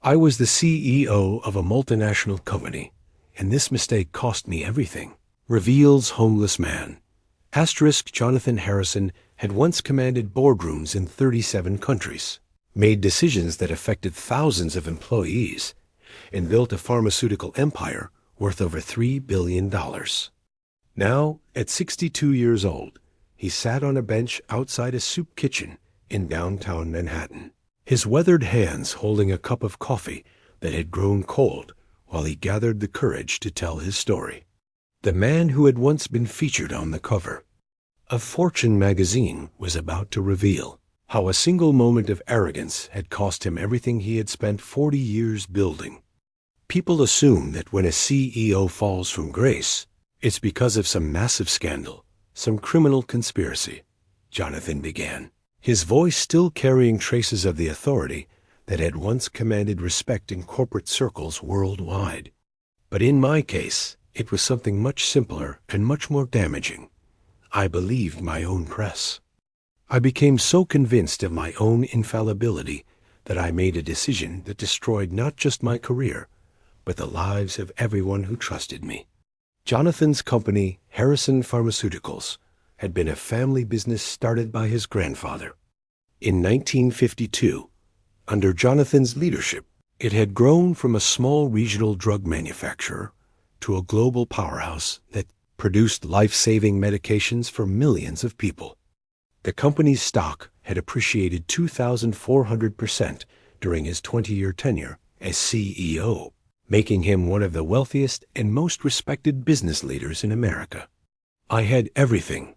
I was the CEO of a multinational company, and this mistake cost me everything. Reveals homeless man. Asterisk Jonathan Harrison had once commanded boardrooms in 37 countries, made decisions that affected thousands of employees, and built a pharmaceutical empire worth over $3 billion. Now, at 62 years old, he sat on a bench outside a soup kitchen in downtown Manhattan, his weathered hands holding a cup of coffee that had grown cold while he gathered the courage to tell his story. The man who had once been featured on the cover of Fortune magazine was about to reveal how a single moment of arrogance had cost him everything he had spent 40 years building. People assume that when a CEO falls from grace, it's because of some massive scandal, some criminal conspiracy, Jonathan began, his voice still carrying traces of the authority that had once commanded respect in corporate circles worldwide. But in my case, it was something much simpler and much more damaging. I believed my own press. I became so convinced of my own infallibility that I made a decision that destroyed not just my career, but the lives of everyone who trusted me. Jonathan's company, Harrison Pharmaceuticals, had been a family business started by his grandfather. In 1952, under Jonathan's leadership, it had grown from a small regional drug manufacturer to a global powerhouse that produced life-saving medications for millions of people. The company's stock had appreciated 2,400% during his 20-year tenure as CEO, making him one of the wealthiest and most respected business leaders in America. I had everything,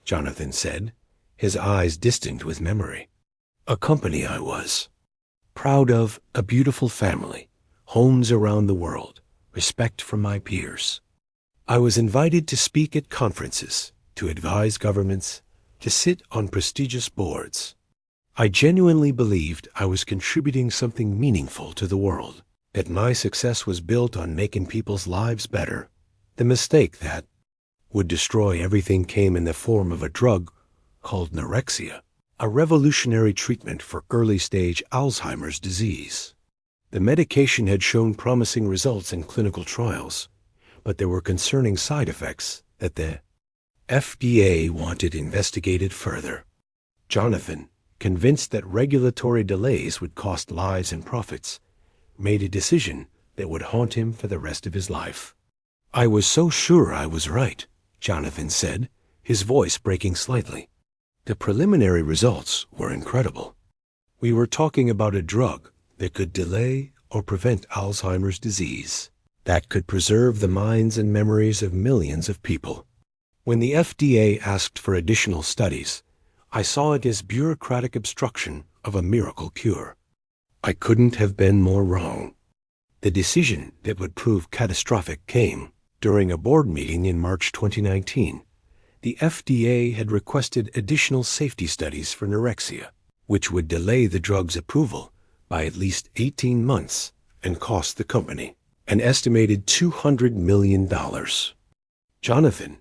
Jonathan said, his eyes distant with memory. A company I was proud of, a beautiful family, homes around the world, respect from my peers. I was invited to speak at conferences, to advise governments, to sit on prestigious boards. I genuinely believed I was contributing something meaningful to the world, that my success was built on making people's lives better. The mistake that would destroy everything came in the form of a drug called Norexia, a revolutionary treatment for early-stage Alzheimer's disease. The medication had shown promising results in clinical trials, but there were concerning side effects that the FDA wanted investigated further. Jonathan, convinced that regulatory delays would cost lives and profits, made a decision that would haunt him for the rest of his life. I was so sure I was right, Jonathan said, his voice breaking slightly. The preliminary results were incredible. We were talking about a drug that could delay or prevent Alzheimer's disease, that could preserve the minds and memories of millions of people. When the FDA asked for additional studies, I saw it as bureaucratic obstruction of a miracle cure. I couldn't have been more wrong. The decision that would prove catastrophic came during a board meeting in March 2019. The FDA had requested additional safety studies for Norexia, which would delay the drug's approval by at least 18 months and cost the company an estimated $200 million. Jonathan,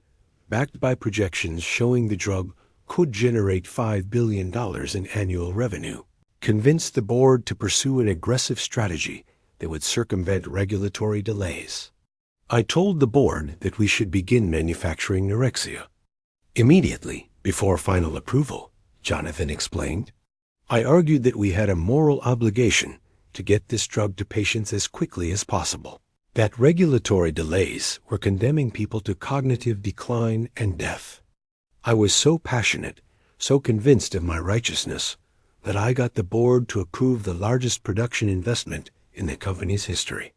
backed by projections showing the drug could generate $5 billion in annual revenue, convinced the board to pursue an aggressive strategy that would circumvent regulatory delays. I told the board that we should begin manufacturing Norexia immediately before final approval, Jonathan explained. I argued that we had a moral obligation to get this drug to patients as quickly as possible, that regulatory delays were condemning people to cognitive decline and death. I was so passionate, so convinced of my righteousness, that I got the board to approve the largest production investment in the company's history.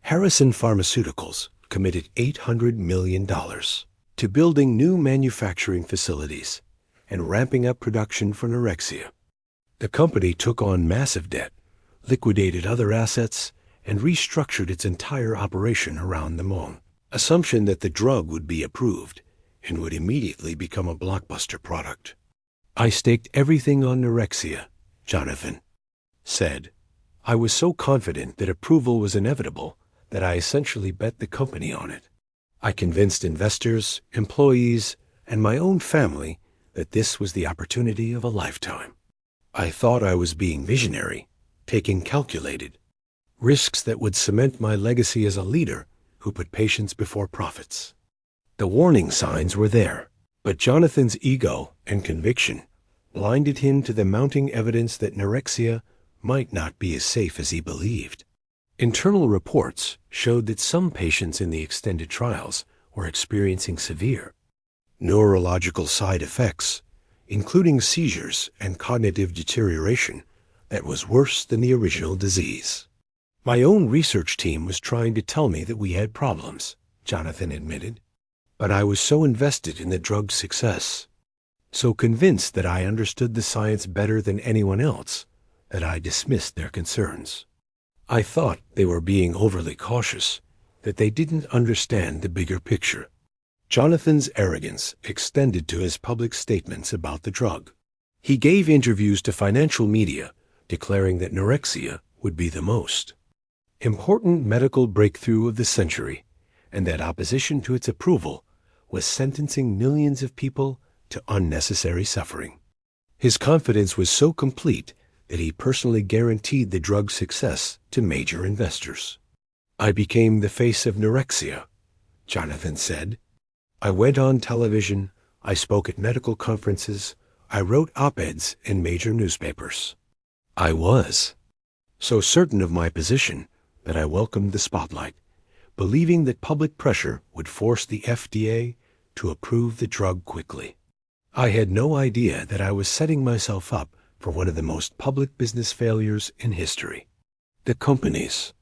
Harrison Pharmaceuticals committed $800 million to building new manufacturing facilities and ramping up production for Norexia. The company took on massive debt, liquidated other assets, and restructured its entire operation around the assumption that the drug would be approved and would immediately become a blockbuster product. I staked everything on Norexia, Jonathan said. I was so confident that approval was inevitable that I essentially bet the company on it. I convinced investors, employees, and my own family that this was the opportunity of a lifetime. I thought I was being visionary, taking calculated, risks that would cement my legacy as a leader who put patients before profits. The warning signs were there, but Jonathan's ego and conviction blinded him to the mounting evidence that Neurexia might not be as safe as he believed. Internal reports showed that some patients in the extended trials were experiencing severe neurological side effects, including seizures and cognitive deterioration that was worse than the original disease. My own research team was trying to tell me that we had problems, Jonathan admitted, but I was so invested in the drug's success, so convinced that I understood the science better than anyone else, that I dismissed their concerns. I thought they were being overly cautious, that they didn't understand the bigger picture. Jonathan's arrogance extended to his public statements about the drug. He gave interviews to financial media, declaring that Neurexia would be the most important medical breakthrough of the century, and that opposition to its approval was sentencing millions of people to unnecessary suffering. His confidence was so complete that he personally guaranteed the drug's success to major investors. I became the face of Neurexia, Jonathan said. I went on television, I spoke at medical conferences, I wrote op-eds in major newspapers. I was so certain of my position that I welcomed the spotlight, believing that public pressure would force the FDA to approve the drug quickly. I had no idea that I was setting myself up for one of the most public business failures in history. The company's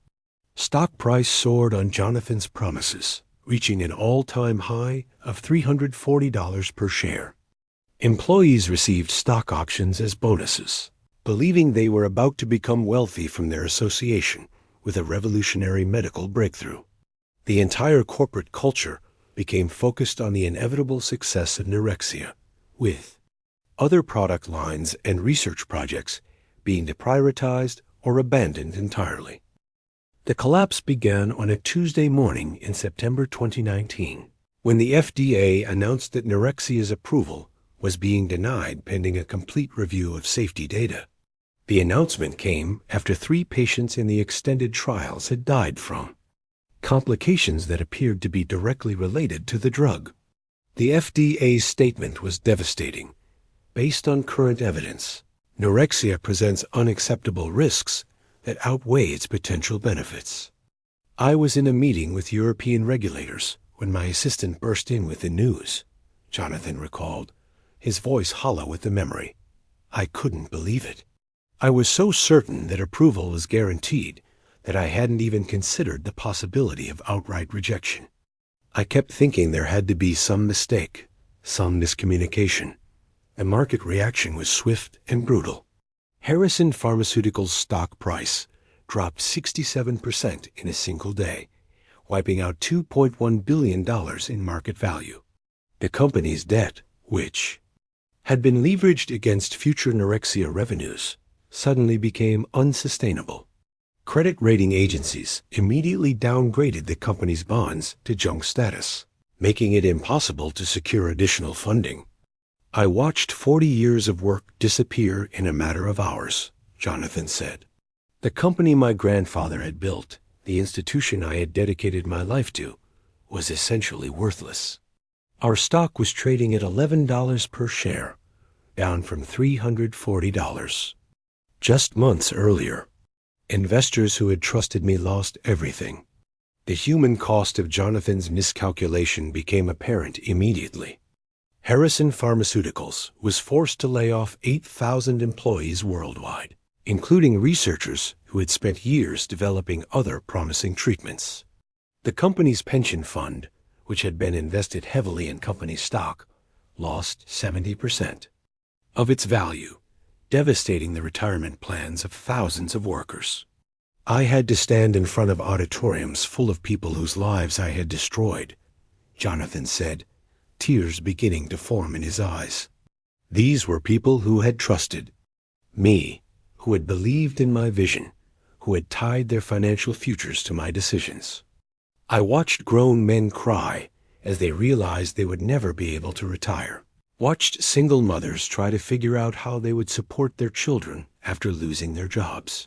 stock price soared on Jonathan's promises, reaching an all-time high of $340 per share. Employees received stock options as bonuses, believing they were about to become wealthy from their association with a revolutionary medical breakthrough. The entire corporate culture became focused on the inevitable success of Neurexia, with other product lines and research projects being deprioritized or abandoned entirely. The collapse began on a Tuesday morning in September 2019, when the FDA announced that Neurexia's approval was being denied pending a complete review of safety data. The announcement came after 3 patients in the extended trials had died from complications that appeared to be directly related to the drug. The FDA's statement was devastating. Based on current evidence, Neurexia presents unacceptable risks that outweigh its potential benefits. I was in a meeting with European regulators when my assistant burst in with the news, Jonathan recalled, his voice hollow with the memory. I couldn't believe it. I was so certain that approval was guaranteed that I hadn't even considered the possibility of outright rejection. I kept thinking there had to be some mistake, some miscommunication. The market reaction was swift and brutal. Harrison Pharmaceuticals' stock price dropped 67% in a single day, wiping out $2.1 billion in market value. The company's debt, which had been leveraged against future Neurexia revenues, suddenly became unsustainable. Credit rating agencies immediately downgraded the company's bonds to junk status, making it impossible to secure additional funding. I watched 40 years of work disappear in a matter of hours, Jonathan said. The company my grandfather had built, the institution I had dedicated my life to, was essentially worthless. Our stock was trading at $11 per share, down from $340. Just months earlier, investors who had trusted me lost everything. The human cost of Jonathan's miscalculation became apparent immediately. Harrison Pharmaceuticals was forced to lay off 8,000 employees worldwide, including researchers who had spent years developing other promising treatments. The company's pension fund, which had been invested heavily in company stock, lost 70% of its value, devastating the retirement plans of thousands of workers. I had to stand in front of auditoriums full of people whose lives I had destroyed, Jonathan said, tears beginning to form in his eyes. These were people who had trusted me, who had believed in my vision, who had tied their financial futures to my decisions. I watched grown men cry as they realized they would never be able to retire, watched single mothers try to figure out how they would support their children after losing their jobs.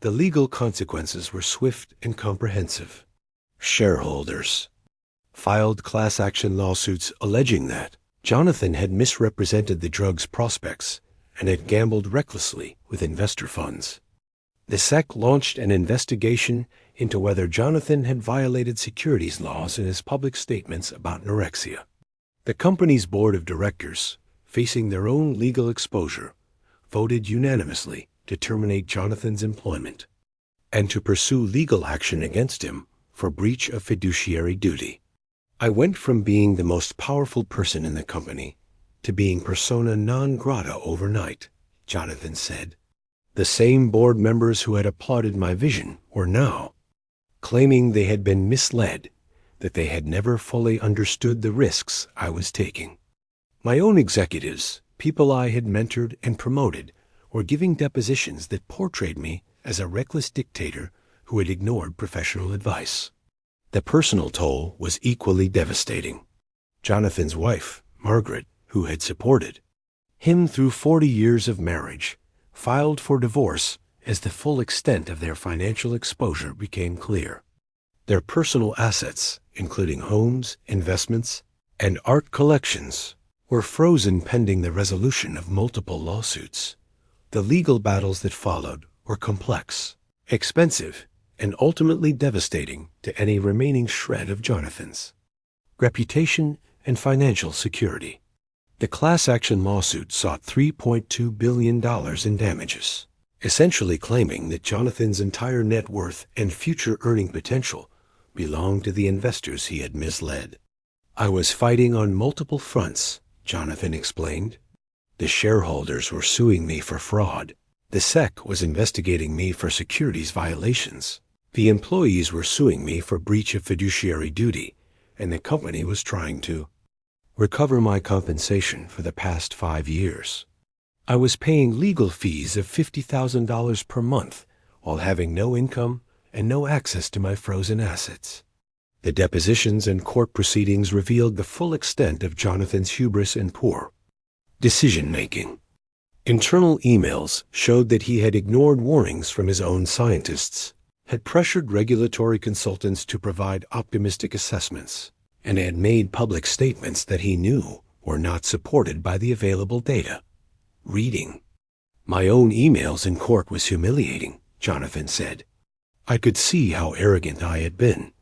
The legal consequences were swift and comprehensive. Shareholders filed class action lawsuits alleging that Jonathan had misrepresented the drug's prospects and had gambled recklessly with investor funds. The SEC launched an investigation into whether Jonathan had violated securities laws in his public statements about anorexia. The company's board of directors, facing their own legal exposure, voted unanimously to terminate Jonathan's employment and to pursue legal action against him for breach of fiduciary duty. I went from being the most powerful person in the company to being persona non grata overnight, Jonathan said. The same board members who had applauded my vision were now claiming they had been misled, that they had never fully understood the risks I was taking. My own executives, people I had mentored and promoted, were giving depositions that portrayed me as a reckless dictator who had ignored professional advice. The personal toll was equally devastating. Jonathan's wife, Margaret, who had supported him through 40 years of marriage, filed for divorce as the full extent of their financial exposure became clear. Their personal assets, including homes, investments, and art collections, were frozen pending the resolution of multiple lawsuits. The legal battles that followed were complex, expensive, and ultimately devastating to any remaining shred of Jonathan's reputation and financial security. The class action lawsuit sought $3.2 billion in damages, essentially claiming that Jonathan's entire net worth and future earning potential belonged to the investors he had misled. I was fighting on multiple fronts, Jonathan explained. The shareholders were suing me for fraud. The SEC was investigating me for securities violations. The employees were suing me for breach of fiduciary duty, and the company was trying to recover my compensation for the past 5 years. I was paying legal fees of $50,000 per month while having no income and no access to my frozen assets. The depositions and court proceedings revealed the full extent of Jonathan's hubris and poor decision-making. Internal emails showed that he had ignored warnings from his own scientists, had pressured regulatory consultants to provide optimistic assessments, and had made public statements that he knew were not supported by the available data. Reading my own emails in court was humiliating, Jonathan said. I could see how arrogant I had been,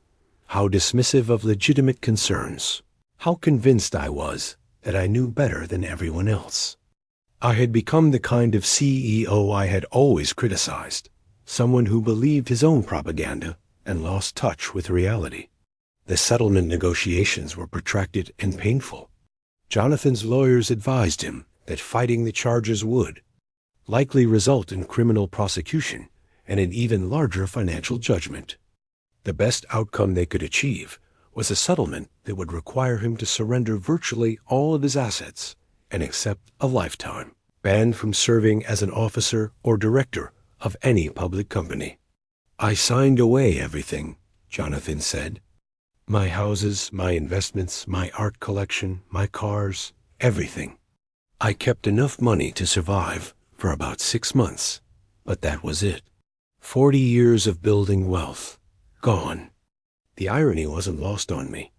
how dismissive of legitimate concerns, how convinced I was that I knew better than everyone else. I had become the kind of CEO I had always criticized, someone who believed his own propaganda and lost touch with reality. The settlement negotiations were protracted and painful. Jonathan's lawyers advised him that fighting the charges would likely result in criminal prosecution and an even larger financial judgment. The best outcome they could achieve was a settlement that would require him to surrender virtually all of his assets and accept a lifetime ban from serving as an officer or director of any public company. I signed away everything, Jonathan said. My houses, my investments, my art collection, my cars, everything. I kept enough money to survive for about 6 months, but that was it. 40 years of building wealth, gone. The irony wasn't lost on me.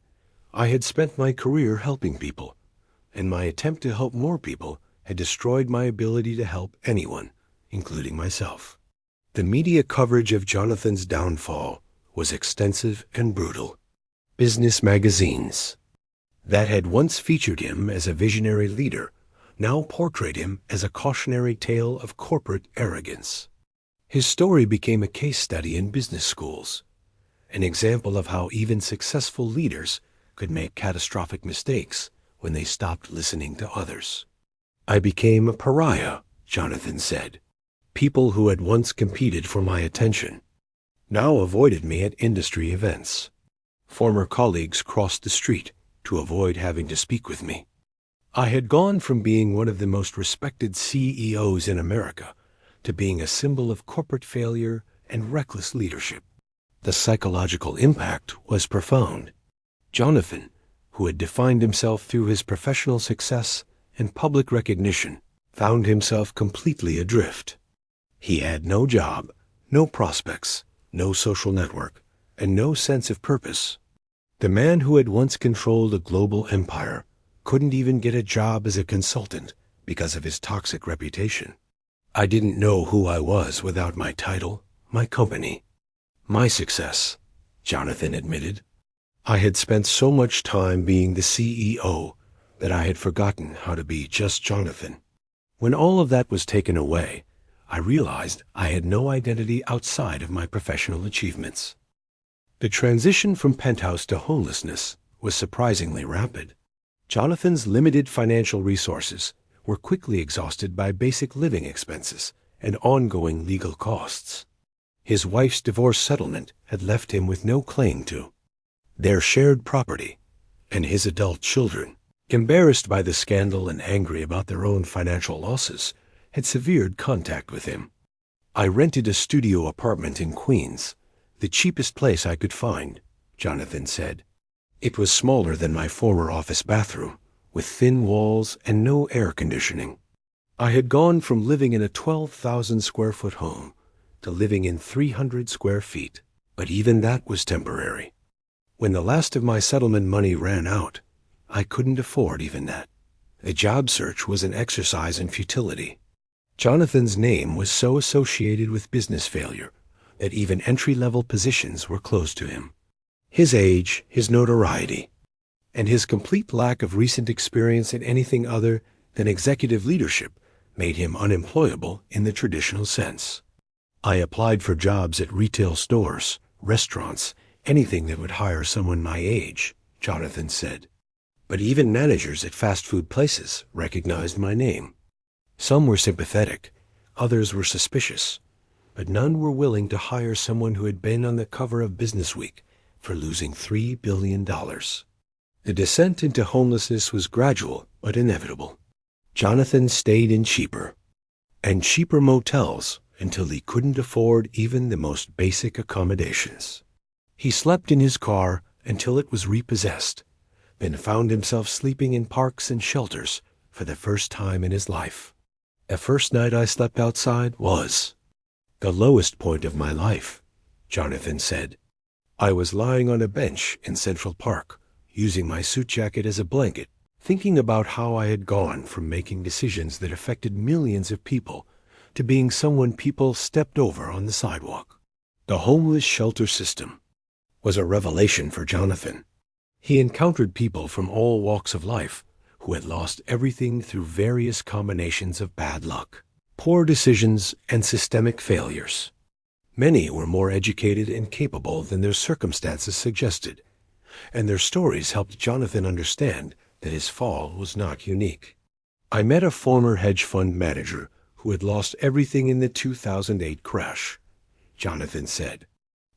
I had spent my career helping people, and my attempt to help more people had destroyed my ability to help anyone, including myself. The media coverage of Jonathan's downfall was extensive and brutal. Business magazines that had once featured him as a visionary leader now portrayed him as a cautionary tale of corporate arrogance. His story became a case study in business schools, an example of how even successful leaders could make catastrophic mistakes when they stopped listening to others. I became a pariah, Jonathan said. People who had once competed for my attention now avoided me at industry events. Former colleagues crossed the street to avoid having to speak with me. I had gone from being one of the most respected CEOs in America to being a symbol of corporate failure and reckless leadership. The psychological impact was profound. Jonathan, who had defined himself through his professional success and public recognition, found himself completely adrift. He had no job, No prospects, no social network, and no sense of purpose. The man who had once controlled a global empire couldn't even get a job as a consultant because of his toxic reputation. I didn't know who I was without my title, my company, my success, Jonathan admitted. I had spent so much time being the CEO that I had forgotten how to be just Jonathan. When all of that was taken away, I realized I had no identity outside of my professional achievements. The transition from penthouse to homelessness was surprisingly rapid. Jonathan's limited financial resources were quickly exhausted by basic living expenses and ongoing legal costs. His wife's divorce settlement had left him with no claim to their shared property, and his adult children, embarrassed by the scandal and angry about their own financial losses, had severed contact with him. I rented a studio apartment in Queens, the cheapest place I could find, Jonathan said. It was smaller than my former office bathroom, with thin walls and no air conditioning. I had gone from living in a 12,000 square foot home to living in 300 square feet, but even that was temporary. When the last of my settlement money ran out, I couldn't afford even that. The job search was an exercise in futility. Jonathan's name was so associated with business failure that even entry-level positions were closed to him. His age, his notoriety, and his complete lack of recent experience in anything other than executive leadership made him unemployable in the traditional sense. I applied for jobs at retail stores, restaurants, anything that would hire someone my age, Jonathan said. But even managers at fast food places recognized my name. Some were sympathetic, others were suspicious, but none were willing to hire someone who had been on the cover of Businessweek for losing $3 billion. The descent into homelessness was gradual but inevitable. Jonathan stayed in cheaper and cheaper motels until he couldn't afford even the most basic accommodations. He slept in his car until it was repossessed, then found himself sleeping in parks and shelters for the first time in his life. The first night I slept outside was the lowest point of my life, Jonathan said. I was lying on a bench in Central Park, using my suit jacket as a blanket, thinking about how I had gone from making decisions that affected millions of people to being someone people stepped over on the sidewalk. The homeless shelter system was a revelation for Jonathan. He encountered people from all walks of life who had lost everything through various combinations of bad luck, poor decisions, and systemic failures. Many were more educated and capable than their circumstances suggested, and their stories helped Jonathan understand that his fall was not unique. I met a former hedge fund manager who had lost everything in the 2008 crash, Jonathan said.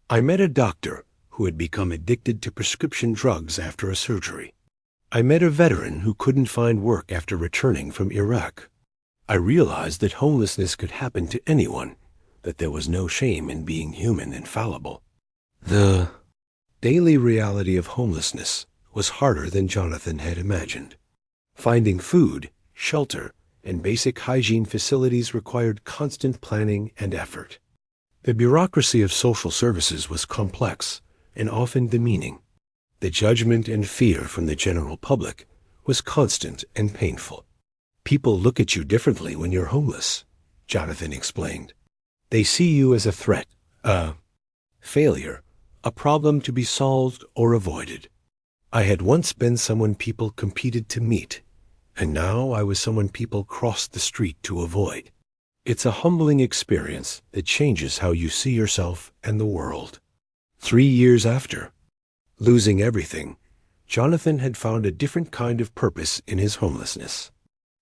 I met a doctor who had become addicted to prescription drugs after a surgery. I met a veteran who couldn't find work after returning from Iraq. I realized that homelessness could happen to anyone, that there was no shame in being human and fallible. The daily reality of homelessness was harder than Jonathan had imagined. Finding food, shelter, and basic hygiene facilities required constant planning and effort. The bureaucracy of social services was complex and often demeaning. The judgment and fear from the general public was constant and painful. People look at you differently when you're homeless, Jonathan explained. They see you as a threat, a failure, a problem to be solved or avoided. I had once been someone people competed to meet, and now I was someone people crossed the street to avoid. It's a humbling experience that changes how you see yourself and the world. 3 years after losing everything, Jonathan had found a different kind of purpose in his homelessness.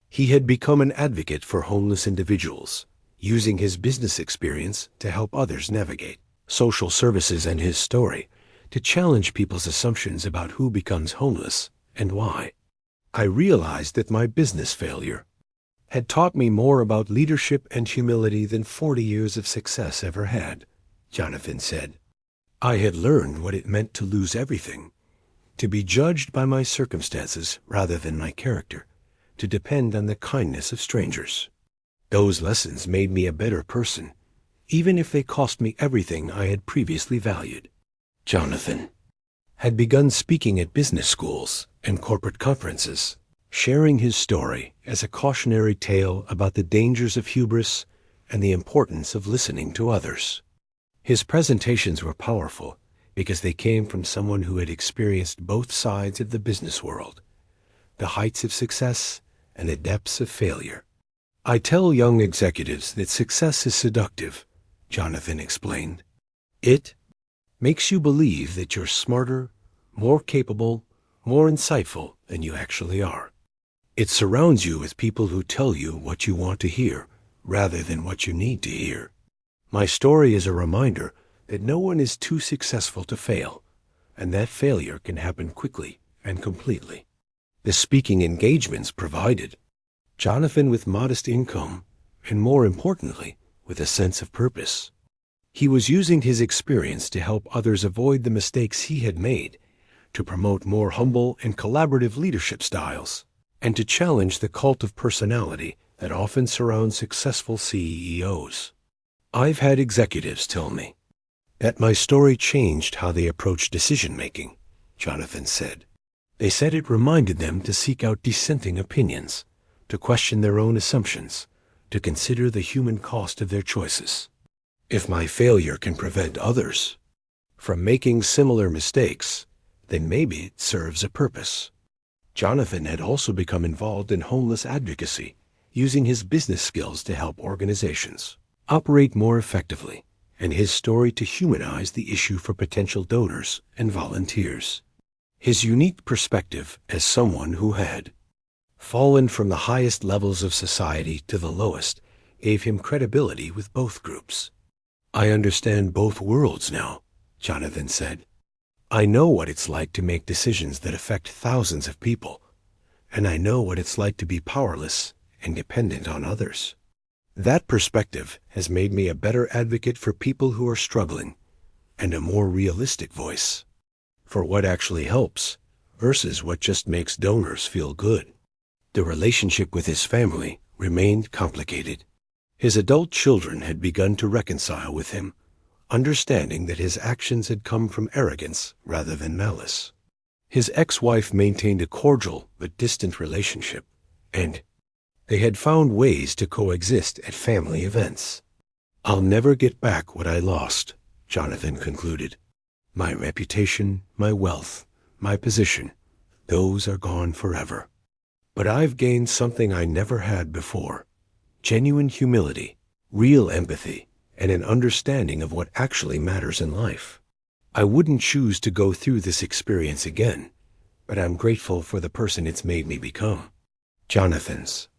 He had become an advocate for homeless individuals, using his business experience to help others navigate social services and his story to challenge people's assumptions about who becomes homeless and why. I realized that my business failure had taught me more about leadership and humility than 40 years of success ever had, Jonathan said. I had learned what it meant to lose everything, to be judged by my circumstances rather than my character, to depend on the kindness of strangers. Those lessons made me a better person, even if they cost me everything I had previously valued. Jonathan had begun speaking at business schools and corporate conferences, sharing his story as a cautionary tale about the dangers of hubris and the importance of listening to others. His presentations were powerful because they came from someone who had experienced both sides of the business world, the heights of success and the depths of failure. I tell young executives that success is seductive, Jonathan explained. It makes you believe that you're smarter, more capable, more insightful than you actually are. It surrounds you with people who tell you what you want to hear rather than what you need to hear. My story is a reminder that no one is too successful to fail, and that failure can happen quickly and completely. The speaking engagements provided Jonathan with modest income and, more importantly, with a sense of purpose. He was using his experience to help others avoid the mistakes he had made, to promote more humble and collaborative leadership styles, and to challenge the cult of personality that often surrounds successful CEOs. I've had executives tell me that my story changed how they approach decision-making, Jonathan said. They said it reminded them to seek out dissenting opinions, to question their own assumptions, to consider the human cost of their choices. If my failure can prevent others from making similar mistakes, then maybe it serves a purpose. Jonathan had also become involved in homeless advocacy, using his business skills to help organizations operate more effectively, and his story to humanize the issue for potential donors and volunteers. His unique perspective as someone who had fallen from the highest levels of society to the lowest gave him credibility with both groups. I understand both worlds now, Jonathan said. I know what it's like to make decisions that affect thousands of people, and I know what it's like to be powerless and dependent on others. That perspective has made me a better advocate for people who are struggling, and a more realistic voice for what actually helps versus what just makes donors feel good. The relationship with his family remained complicated. His adult children had begun to reconcile with him, understanding that his actions had come from arrogance rather than malice. His ex-wife maintained a cordial but distant relationship, and they had found ways to coexist at family events. I'll never get back what I lost, Jonathan concluded. My reputation, my wealth, my position, those are gone forever. But I've gained something I never had before: genuine humility, real empathy, and an understanding of what actually matters in life. I wouldn't choose to go through this experience again, but I'm grateful for the person it's made me become. Jonathan's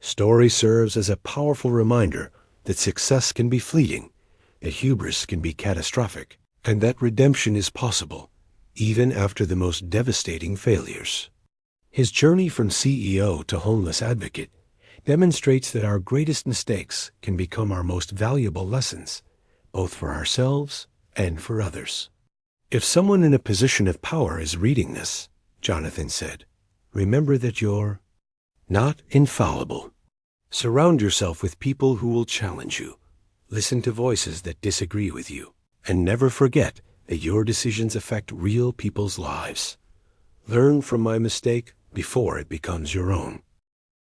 story serves as a powerful reminder that success can be fleeting, that hubris can be catastrophic, and that redemption is possible, even after the most devastating failures. His journey from CEO to homeless advocate demonstrates that our greatest mistakes can become our most valuable lessons, both for ourselves and for others. If someone in a position of power is reading this, Jonathan said, remember that you're not infallible. Surround yourself with people who will challenge you. Listen to voices that disagree with you, and never forget that your decisions affect real people's lives. Learn from my mistake before it becomes your own.